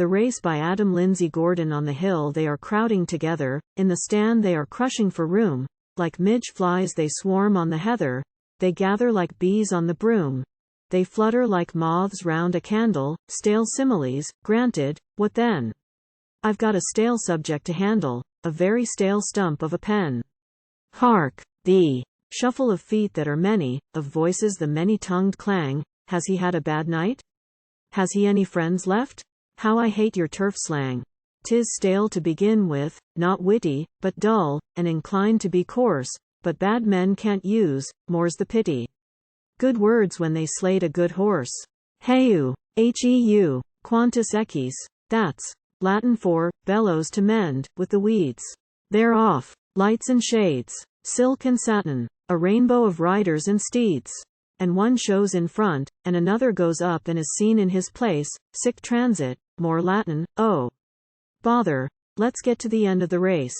The race by Adam Lindsay Gordon. On the hill they are crowding together, in the stand they are crushing for room, like midge-flies they swarm on the heather, they gather like bees on the broom. They flutter like moths round a candle. Stale similes, granted, what then? I've got a stale subject to handle, a very stale stump of a pen. Hark! The shuffle of feet that are many, of voices the many-tongued clang. Has he had a bad night? Has he any friends left? How I hate your turf slang. 'Tis stale to begin with, not witty, but dull, and inclined to be coarse, but bad men can't use, more's the pity. Good words when they slate a good horse. Heu, heu, quantus equis, that's Latin for bellows to mend with the weeds. They're off, lights and shades, silk and satin, a rainbow of riders and steeds. And one shows in front, and another goes up and is seen in his place. Sic transit, more Latin, oh. Bother, let's get to the end of the race.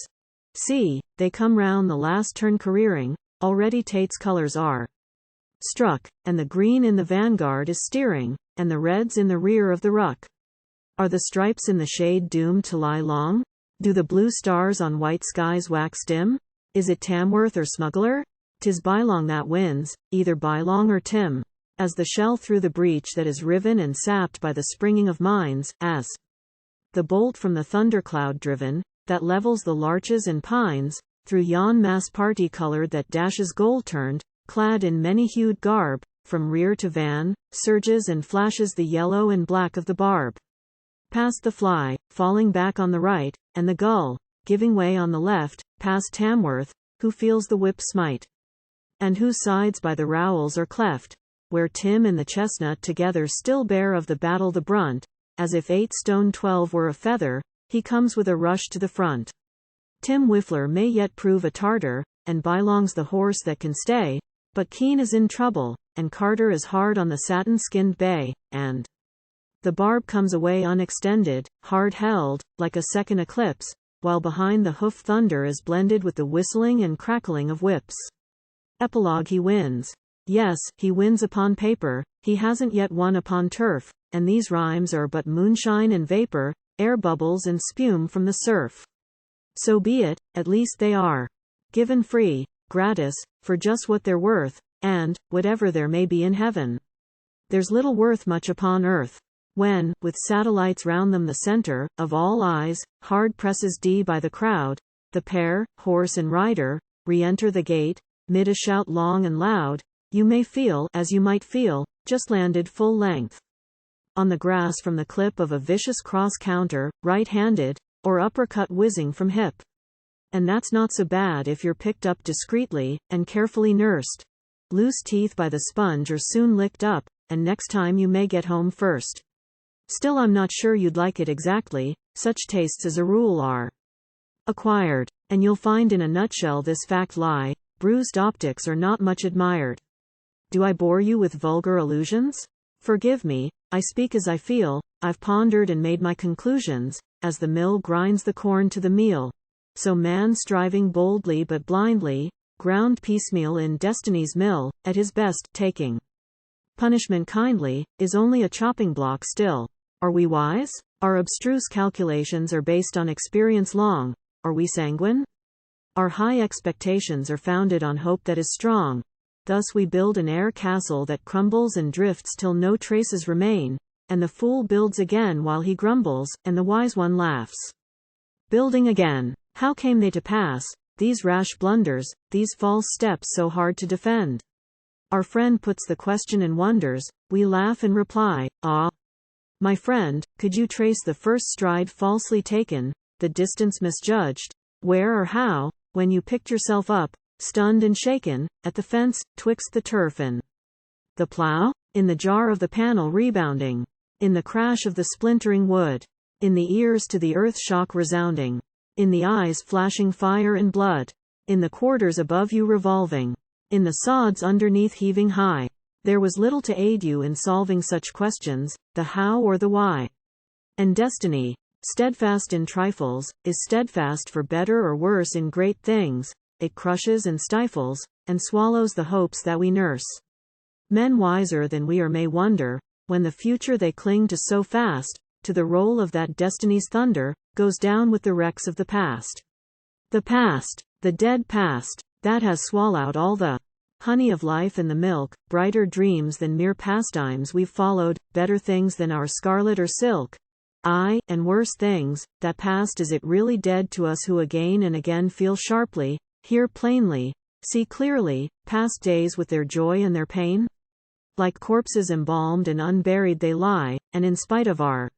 See, they come round the last turn careering, already Tate's colors are struck, and the green in the vanguard is steering, and the red's in the rear of the ruck. Are the stripes in the shade doomed to lie long? Do the blue stars on white skies wax dim? Is it Tamworth or Smuggler? 'Tis Bylong that wins, either Bylong or Tim. As the shell through the breach that is riven and sapped by the springing of mines, as the bolt from the thundercloud driven, that levels the larches and pines, through yon mass party-colored that dashes gold-turned, clad in many-hued garb, from rear to van, surges and flashes the yellow and black of the barb. Past the fly, falling back on the right, and the gull, giving way on the left, past Tamworth, who feels the whip smite, and whose sides by the rowels are cleft, where Tim and the chestnut together still bear of the battle the brunt, as if 8 stone 12 were a feather, he comes with a rush to the front. Tim Whiffler may yet prove a tartar, and Bylong's the horse that can stay, but Keene is in trouble, and Carter is hard on the satin-skinned bay, and the barb comes away unextended, hard-held, like a second eclipse, while behind the hoof thunder is blended with the whistling and crackling of whips. Epilogue: he wins. Yes, he wins upon paper, he hasn't yet won upon turf, and these rhymes are but moonshine and vapor, air bubbles and spume from the surf. So be it, at least they are given free, gratis, for just what they're worth, and, whatever there may be in heaven, there's little worth much upon earth. When, with satellites round them the center, of all eyes, hard presses D by the crowd, the pair, horse and rider, re-enter the gate, mid a shout long and loud, you may feel, as you might feel, just landed full length on the grass from the clip of a vicious cross-counter, right-handed, or uppercut whizzing from hip. And that's not so bad if you're picked up discreetly, and carefully nursed. Loose teeth by the sponge are soon licked up, and next time you may get home first. Still I'm not sure you'd like it exactly, such tastes as a rule are acquired. And you'll find in a nutshell this fact lie, bruised optics are not much admired. Do I bore you with vulgar allusions? Forgive me, I speak as I feel, I've pondered and made my conclusions, as the mill grinds the corn to the meal. So man striving boldly but blindly, ground piecemeal in destiny's mill, at his best, taking punishment kindly, is only a chopping block still. Are we wise? Our abstruse calculations are based on experience long. Are we sanguine? Our high expectations are founded on hope that is strong. Thus we build an air castle that crumbles and drifts till no traces remain, and the fool builds again while he grumbles, and the wise one laughs. Building again. How came they to pass, these rash blunders, these false steps so hard to defend? Our friend puts the question and wonders, we laugh and reply, ah, my friend, could you trace the first stride falsely taken, the distance misjudged, where or how, when you picked yourself up, stunned and shaken, at the fence, twixt the turf and the plow? In the jar of the panel rebounding, in the crash of the splintering wood, in the ears to the earth shock resounding, in the eyes flashing fire and blood, in the quarters above you revolving, in the sods underneath heaving high, there was little to aid you in solving such questions, the how or the why. And destiny, steadfast in trifles, is steadfast for better or worse in great things. It crushes and stifles, and swallows the hopes that we nurse. Men wiser than we are may wonder, when the future they cling to so fast, to the roll of that destiny's thunder, goes down with the wrecks of the past. The past, the dead past, that has swallowed all the honey of life and the milk, brighter dreams than mere pastimes we've followed, better things than our scarlet or silk. Aye, and worse things. That past, is it really dead to us who again and again feel sharply, hear plainly, see clearly, past days with their joy and their pain? Like corpses embalmed and unburied they lie, and in spite of our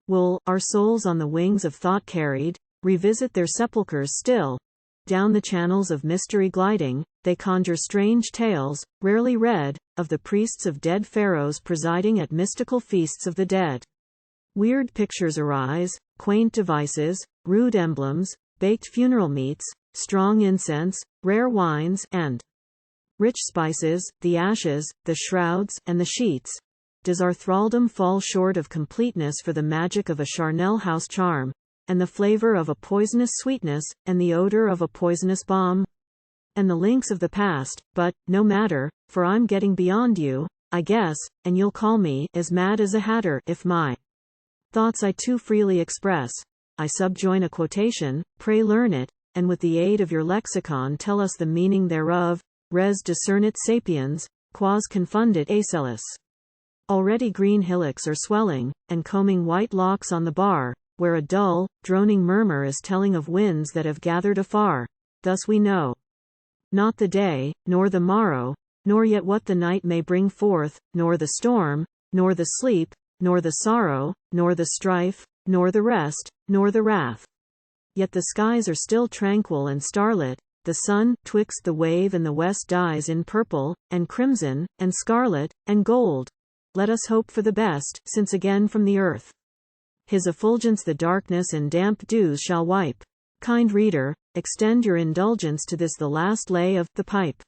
wool, our souls on the wings of thought carried, revisit their sepulchres still. Down the channels of mystery gliding, they conjure strange tales, rarely read, of the priests of dead pharaohs presiding at mystical feasts of the dead. Weird pictures arise, quaint devices, rude emblems, baked funeral meats, strong incense, rare wines, and rich spices, the ashes, the shrouds, and the sheets. Does our thraldom fall short of completeness for the magic of a charnel house charm, and the flavor of a poisonous sweetness, and the odor of a poisonous balm? And the links of the past, but, no matter, for I'm getting beyond you, I guess, and you'll call me as mad as a hatter if my thoughts I too freely express. I subjoin a quotation, pray learn it, and with the aid of your lexicon tell us the meaning thereof. Res discernit sapiens, quas confundit acelus. Already green hillocks are swelling, and combing white locks on the bar, where a dull, droning murmur is telling of winds that have gathered afar. Thus we know not the day, nor the morrow, nor yet what the night may bring forth, nor the storm, nor the sleep, nor the sorrow, nor the strife, nor the rest, nor the wrath. Yet the skies are still tranquil and starlit, the sun, twixt the wave and the west, dies in purple, and crimson, and scarlet, and gold. Let us hope for the best, since again from the earth his effulgence the darkness and damp dews shall wipe. Kind reader, extend your indulgence to this the last lay of the pipe.